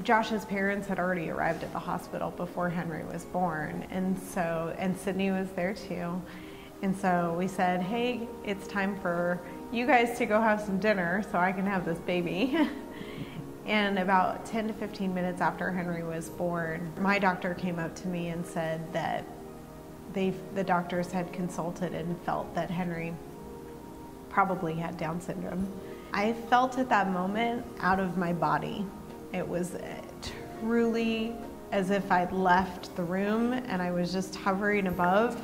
Josh's parents had already arrived at the hospital before Henry was born, and Sydney was there too. And so we said, hey, it's time for you guys to go have some dinner so I can have this baby. And about 10 to 15 minutes after Henry was born, my doctor came up to me and said that the doctors had consulted and felt that Henry probably had Down syndrome. I felt at that moment out of my body. It was truly as if I'd left the room and I was just hovering above.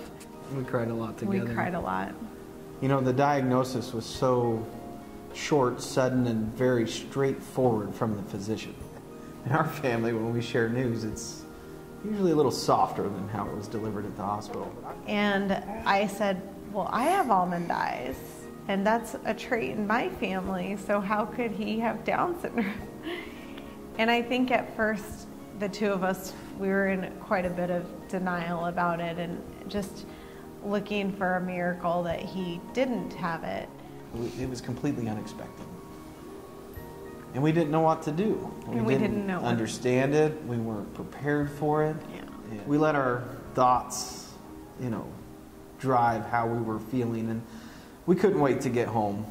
We cried a lot together. We cried a lot. You know, the diagnosis was so short, sudden, and very straightforward from the physician. In our family, when we share news, it's usually a little softer than how it was delivered at the hospital. And I said, well, I have almond eyes, and that's a trait in my family, so how could he have Down syndrome? And I think at first, the two of us, we were in quite a bit of denial about it and just looking for a miracle that he didn't have it. It was completely unexpected. And we didn't know what to do. We didn't know understand it. We weren't prepared for it. Yeah. We let our thoughts, drive how we were feeling, and we couldn't wait to get home.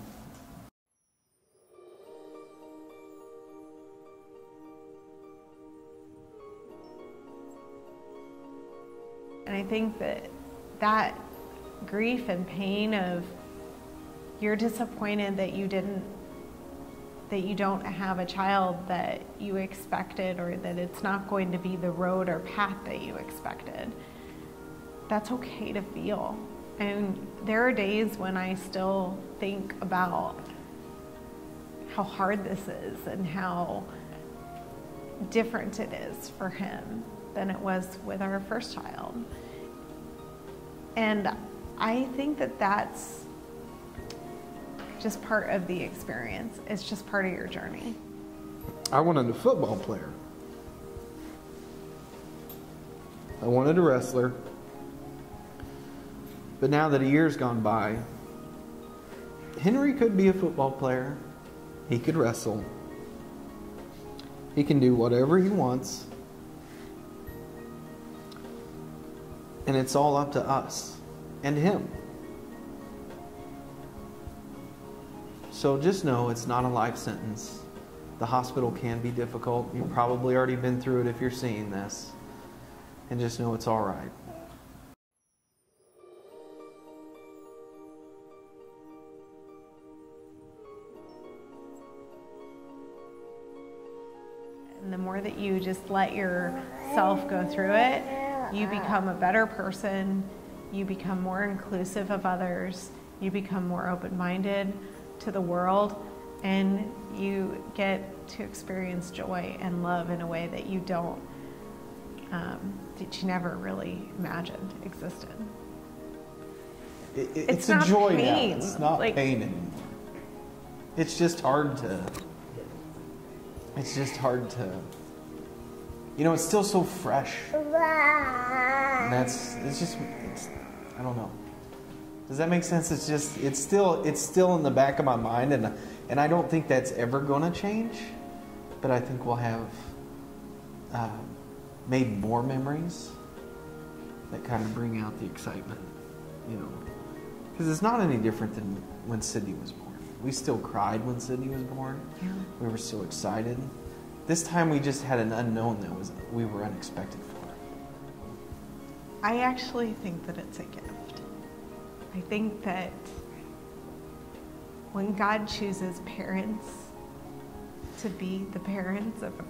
And I think that grief and pain of you're disappointed that you don't have a child that you expected, or that it's not going to be the road or path that you expected. That's okay to feel. And there are days when I still think about how hard this is and how different it is for him than it was with our first child. And I think that that's just part of the experience. It's just part of your journey. I wanted a football player. I wanted a wrestler. But now that a year's gone by, Henry could be a football player. He could wrestle. He can do whatever he wants. And it's all up to us and him. So just know it's not a life sentence. The hospital can be difficult. You've probably already been through it if you're seeing this. And just know it's all right. And the more that you just let yourself go through it, you become a better person, you become more inclusive of others, you become more open-minded to the world, and you get to experience joy and love in a way that you don't, that you never really imagined existed. It's a joy pain. Now. It's not pain anymore. It's just hard to, it's still so fresh. And I don't know. Does that make sense? It's still in the back of my mind, and I don't think that's ever going to change. But I think we'll have made more memories that kind of bring out the excitement, because it's not any different than when Sydney was born. We still cried when Sydney was born. Yeah. We were so excited. This time we just had an unknown that we were unexpected for. I actually think that it's a gift. I think that when God chooses parents to be the parents of a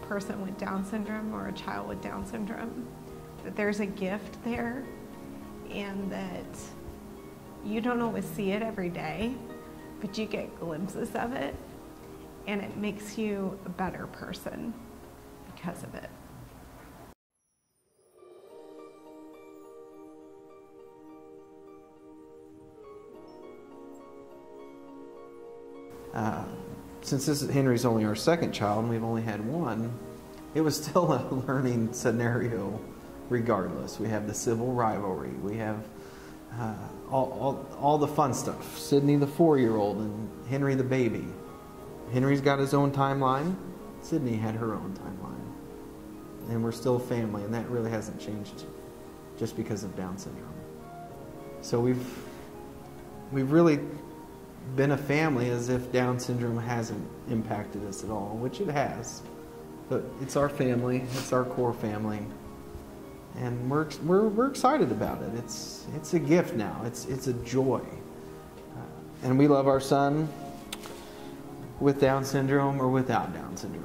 person with Down syndrome or a child with Down syndrome, that there's a gift there, and that you don't always see it every day, but you get glimpses of it, and it makes you a better person because of it. Since Henry's only our second child and we've only had one, it was still a learning scenario regardless. We have the civil rivalry. We have all the fun stuff. Sydney the 4-year-old and Henry the baby. Henry's got his own timeline. Sydney had her own timeline. And we're still a family, and that really hasn't changed just because of Down syndrome. So we've really been a family as if Down syndrome hasn't impacted us at all, which it has. But it's our family, it's our core family, and we're excited about it. It's a gift now. It's a joy, and we love our son with Down syndrome or without Down syndrome.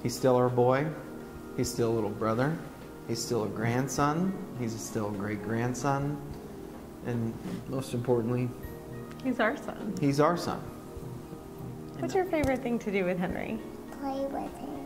He's still our boy. He's still a little brother. He's still a grandson. He's still a great grandson, and most importantly, He's our son. he's our son. What's your favorite thing to do with Henry? Play with him.